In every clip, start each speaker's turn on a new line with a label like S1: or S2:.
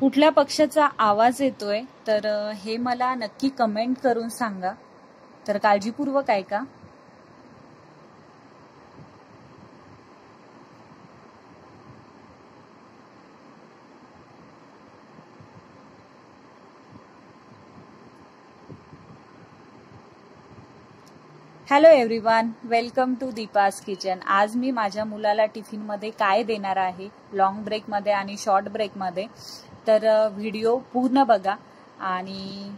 S1: कुठल्या पक्षाचा आवाज येतोय तर हे मला नक्की कमेंट करून सांगा. तर काळजीपूर्वक ऐका. Hello everyone, welcome to Deepa's kitchen. आज मी माझ्या मुलाला टिफिनमध्ये काय देणार आहे, लॉंग ब्रेकमध्ये आणि शॉर्ट ब्रेकमध्ये. तर व्हिडिओ पूर्ण बघा आणि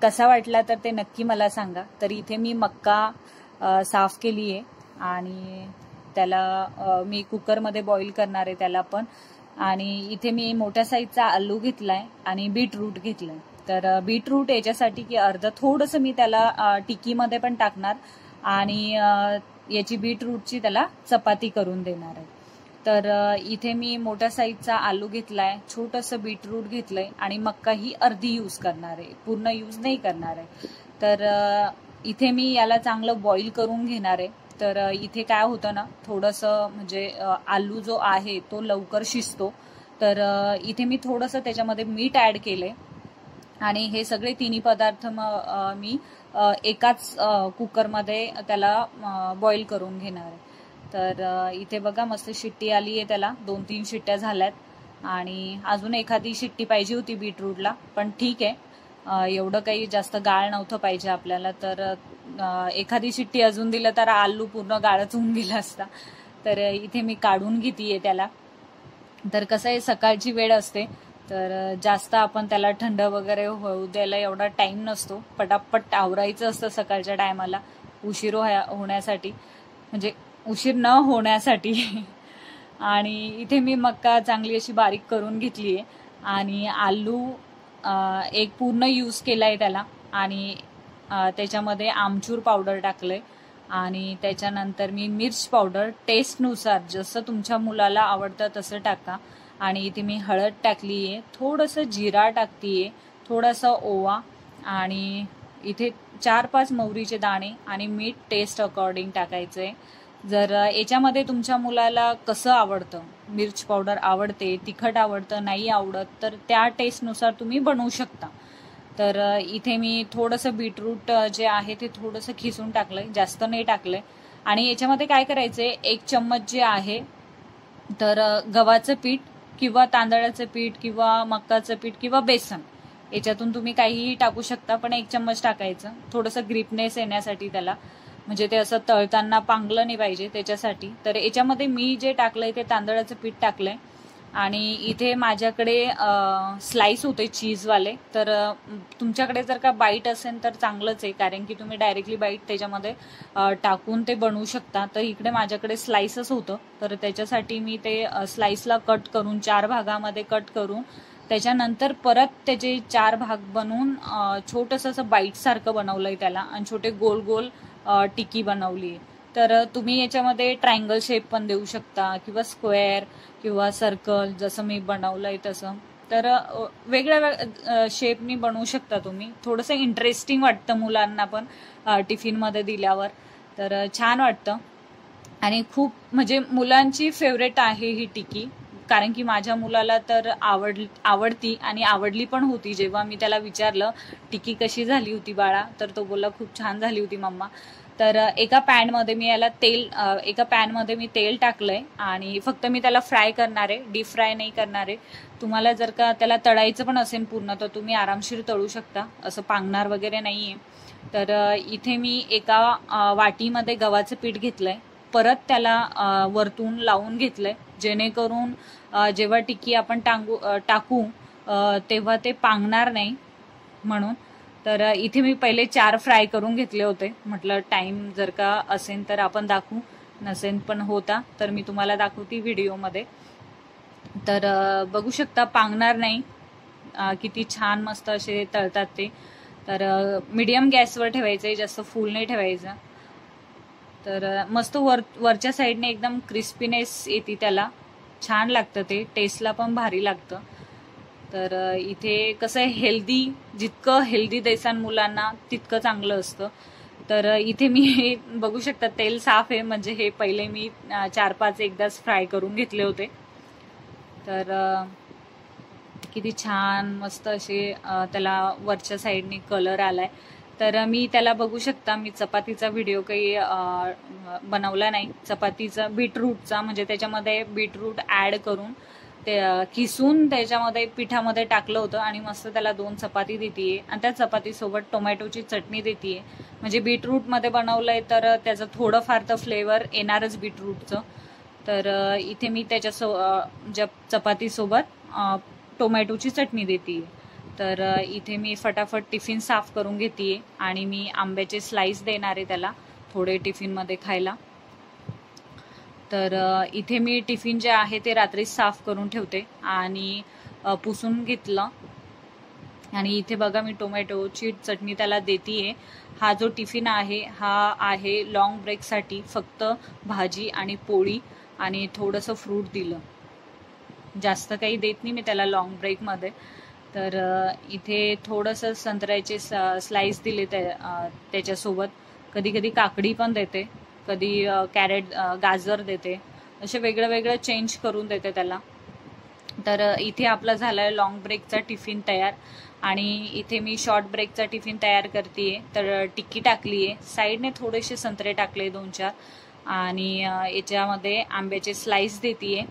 S1: कसा वाटला तर ते नक्की मला सांगा. तर इथे मी मक्का साफ केली आहे आणि त्याला मी कुकरमध्ये बॉईल करणार आहे त्याला पण. आणि इथे मी मोठ्या साईजचा आलू घेतलाय आणि बीटरूट घेतलाय. तर बीटरूट याच्यासाठी की थोडंसं मी त्याला टिकीमध्ये पण टाकणार आणि याची बीटरूटची त्याला चपाती करून देणार आहे. तर इथे मी मोठ्या साईजचा आलू घेतलाय, छोटंसं बीटरूट घेतलंय आणि मक्का ही अर्धी यूज करणार आहे, पूर्ण यूज नाही करणार आहे. तर इथे मी याला चांगलं बॉईल करून घेणार आहे. तर इथे काय होतं ना, थोडंसं म्हणजे आलू जो आहे तो लवकर शिजतो. तर इथे मी थोडंसं त्याच्यामध्ये मीठ ऍड केलंय आणि हे सगळे तिन्ही पदार्थ मी एकाच कुकरमध्ये त्याला बॉईल करून घेणार आहे. तर इथे बघा मस्त शिट्टी आली आहे, त्याला 2-3 शिट्ट्या झाल्यात आणि अजून एखादी शिट्टी पाहिजे होती बीटरूटला, पण ठीक आहे, एवढं काही जास्त गाळ नव्हतं पाहिजे आपल्याला. तर एखादी शिट्टी अजून दिलं तर आलू पूर्ण गाळच होऊन गेला असता. तर इथे मी काढून घेतीये त्याला. तर कसं आहे, सकाळची वेळ असते तर जास्त आपण त्याला थंड वगैरे होऊ द्यायला एवढा टाइम नसतो. पटापट आवरायचं असतं सकाळच्या टायमाला, उशीर होण्यासाठी, म्हणजे उशीर न होण्यासाठी. आणि इथे मी मक्का चांगली अशी बारीक करून घेतलीये आणि आलू एक पूर्ण यूज केलाय त्याला आणि त्याच्यामध्ये आमचूर पावडर टाकलंय आणि त्याच्यानंतर मी मिर्च पावडर टेस्टनुसार जसं तुमच्या मुलाला आवडतं तसं टाका. आणि इथे मी हळद टाकलीये, थोडंसं जिरा टाकतीये, थोडासा ओवा आणि इथे 4-5 मोहरीचे दाणे आणि मीठ टेस्ट अकॉर्डिंग टाकायचंय. जर याच्यामध्ये तुमच्या मुलाला कसं आवडतं, मिर्च पावडर आवडते, तिखट आवडतं, नाही आवडत, तर त्या टेस्टनुसार तुम्ही बनवू शकता. तर इथे मी थोडंसं बीटरूट जे आहे ते थोडंसं खिसून टाकलंय, जास्त नाही टाकलंय. आणि याच्यामध्ये काय करायचंय, 1 चम्मच जे आहे तर गव्हाचं पीठ किंवा तांदळाचं पीठ किंवा मक्काचं पीठ किंवा बेसन, याच्यातून तुम्ही काहीही टाकू शकता, पण 1 चम्मच टाकायचं, थोडंसं ग्रिपनेस येण्यासाठी त्याला, म्हणजे ते असं तळताना पांगलं नाही पाहिजे त्याच्यासाठी. तर याच्यामध्ये मी जे टाकलंय ते तांदळाचं पीठ टाकलंय आणि इथे माझ्याकडे स्लाइस होते चीजवाले. तर तुमच्याकडे जर का बाईट असेल तर चांगलंच आहे, कारण की तुम्ही डायरेक्टली बाईट त्याच्यामध्ये टाकून ते बनवू शकता. तर इकडे माझ्याकडे स्लाइसच होतं, तर त्याच्यासाठी मी ते स्लाइसला कट करून 4 भागामध्ये कट करून त्याच्यानंतर परत त्याचे 4 भाग बनवून छोटंसं असं बाईट सारखं बनवलंय त्याला आणि छोटे गोल गोल टिकी बनवली. तर तुम्ही याच्यामध्ये ट्रायंगल शेप पण देऊ शकता किंवा स्क्वेअर किंवा सर्कल, जसं मी बनवलंय तसं. तर वेगळ्या शेपनी बनवू शकता तुम्ही. थोडंसं इंटरेस्टिंग वाटतं मुलांना पण टिफिनमध्ये दिल्यावर, तर छान वाटतं आणि खूप म्हणजे मुलांची फेवरेट आहे ही टिकी. कारण की माझ्या मुलाला तर आवडती आणि आवडली पण होती. जेव्हा मी त्याला विचारलं टिकी कशी झाली होती बाळा, तर तो बोलला खूप छान झाली होती मम्मा. तर एका पॅनमध्ये मी तेल टाकलंय आणि फक्त मी त्याला फ्राय करणार आहे, डीप फ्राय नाही करणार आहे. तुम्हाला जर का त्याला तळायचं पण असेल पूर्ण तर तुम्ही आरामशीर तळू शकता, असं पांगणार वगैरे नाहीये. तर इथे मी एका वाटीमध्ये गव्हाचं पीठ घेतलंय, परत त्याला वरतून लावून घेतलंय, जेणेकरून जेव्हा टिक्की आपण टाकू तेव्हा ते पांगणार नाही म्हणून. तर इथे मी पहिले 4 फ्राय करून घेतले होते. म्हटलं टाइम जर का असेल तर आपण दाखवू, नसेल पण होता तर मी तुम्हाला दाखवते व्हिडिओमध्ये. तर बघू शकता, पांगणार नाही, किती छान मस्त असे तळतात ते. तर मीडियम गॅसवर ठेवायचंय, जास्त फुल नाही ठेवायचं. तर मस्त वरच्या साईडने एकदम क्रिस्पीनेस येते त्याला, छान लागतं ते, टेस्टला पण भारी लागतं. तर इथे कसं आहे, जितकं हेल्दी देसान मुलांना तितकं चांगलं असतं. तर इथे मी बघू शकता तेल साफ आहे, म्हणजे हे पहिले मी 4-5 एकदाच फ्राय करून घेतले होते. तर किती छान मस्त असे त्याला वरच्या साईडने कलर आलाय. तर मी त्याला बघू शकता, मी चपातीचा व्हिडिओ काही बनवला नाही. चपातीचा बीटरूटचा, म्हणजे त्याच्यामध्ये बीटरूट ऍड करून ते किसून त्याच्यामध्ये पिठामध्ये टाकलं होतं आणि मस्त त्याला 2 चपाती देतीये आणि त्या चपातीसोबत टोमॅटोची चटणी देतीये. म्हणजे बीटरूटमध्ये बनवलंय तर त्याचं थोडंफार तर फ्लेवर येणारच बीटरूटचं. तर इथे मी त्याच्या चपातीसोबत टोमॅटोची चटणी देतीये. तर इथे मी फटाफट टिफिन साफ करून घेतीये आणि मी आंब्याचे स्लाइस देणार आहे त्याला थोडे टिफिनमध्ये खायला. तर इथे मी टिफिन जे आहे ते रात्री साफ करून ठेवते आणि पुसून घेतलं. आणि इथे बघा मी टोमॅटोची चटणी त्याला देतीये. हा जो टिफिन आहे हा आहे लॉंग ब्रेकसाठी. फक्त भाजी आणि पोळी आणि थोडंसं फ्रूट दिलं, जास्त काही देत नाही मी त्याला लॉंग ब्रेकमध्ये. तर इथे थोडंसं संत्र्याचे स्लाइस दिले त्याच्यासोबत. कधी कधी काकडी पण देते, कधी कॅरेट गाजर देते, असे वेगळं वेगळं चेंज करून देते त्याला. तर इथे आपला झालाय लॉंग ब्रेकचा टिफिन तयार. आणि इथे मी शॉर्ट ब्रेकचा टिफिन तयार करतेय. तर टिक्की टाकलीये, साईडने थोडेसे संत्रे टाकले 2-4 आणि याच्यामध्ये आंब्याचे स्लाइस देतीये.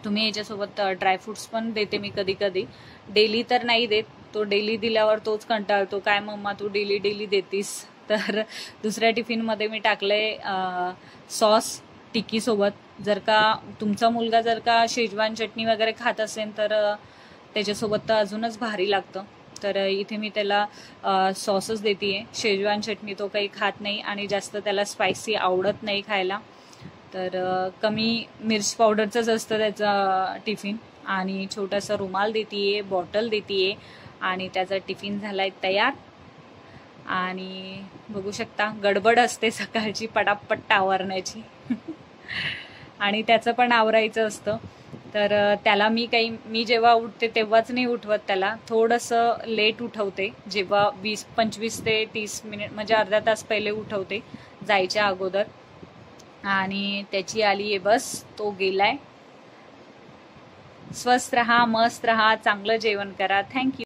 S1: तुम्ही याच्यासोबत ड्रायफ्रुट्स पण देते मी कधी कधी. डेली तर नाही देत, तो डेली दिल्यावर तोच कंटाळतो, काय मम्मा तू डेली डेली देतीस. तर दुसऱ्या टिफिनमध्ये मी टाकलंय सॉस टिक्की सोबत. जर का तुमचा मुलगा जर का शेजवान चटणी वगैरे खात असेल तर त्याच्यासोबत तर अजूनच भारी लागतं. तर इथे मी त्याला सॉसच देतीये. शेजवान चटणी तो काही खात नाही आणि जास्त त्याला स्पायसी आवडत नाही खायला. तर कमी मिर्च पावडरचंच असतं त्याचा टिफिन. आणि छोटासा रुमाल देतीये, बॉटल देतीये आणि त्याचा टिफिन झालाय तयार. आणि बघू शकता गडबड असते सकाळची पटापट आवरण्याची आणि त्याचं पण आवरायचं असतं. तर त्याला मी जेव्हा उठते तेव्हाच नाही उठवत, त्याला थोडंसं लेट उठवते. जेव्हा 25 ते 30 मिनिट म्हणजे अर्धा तास पहिले उठवते जायच्या अगोदर. आणि त्याची आलीये बस, तो गेलाय. स्वस्थ रहा, मस्त रहा, चांगलं जेवण करा. थँक्यू.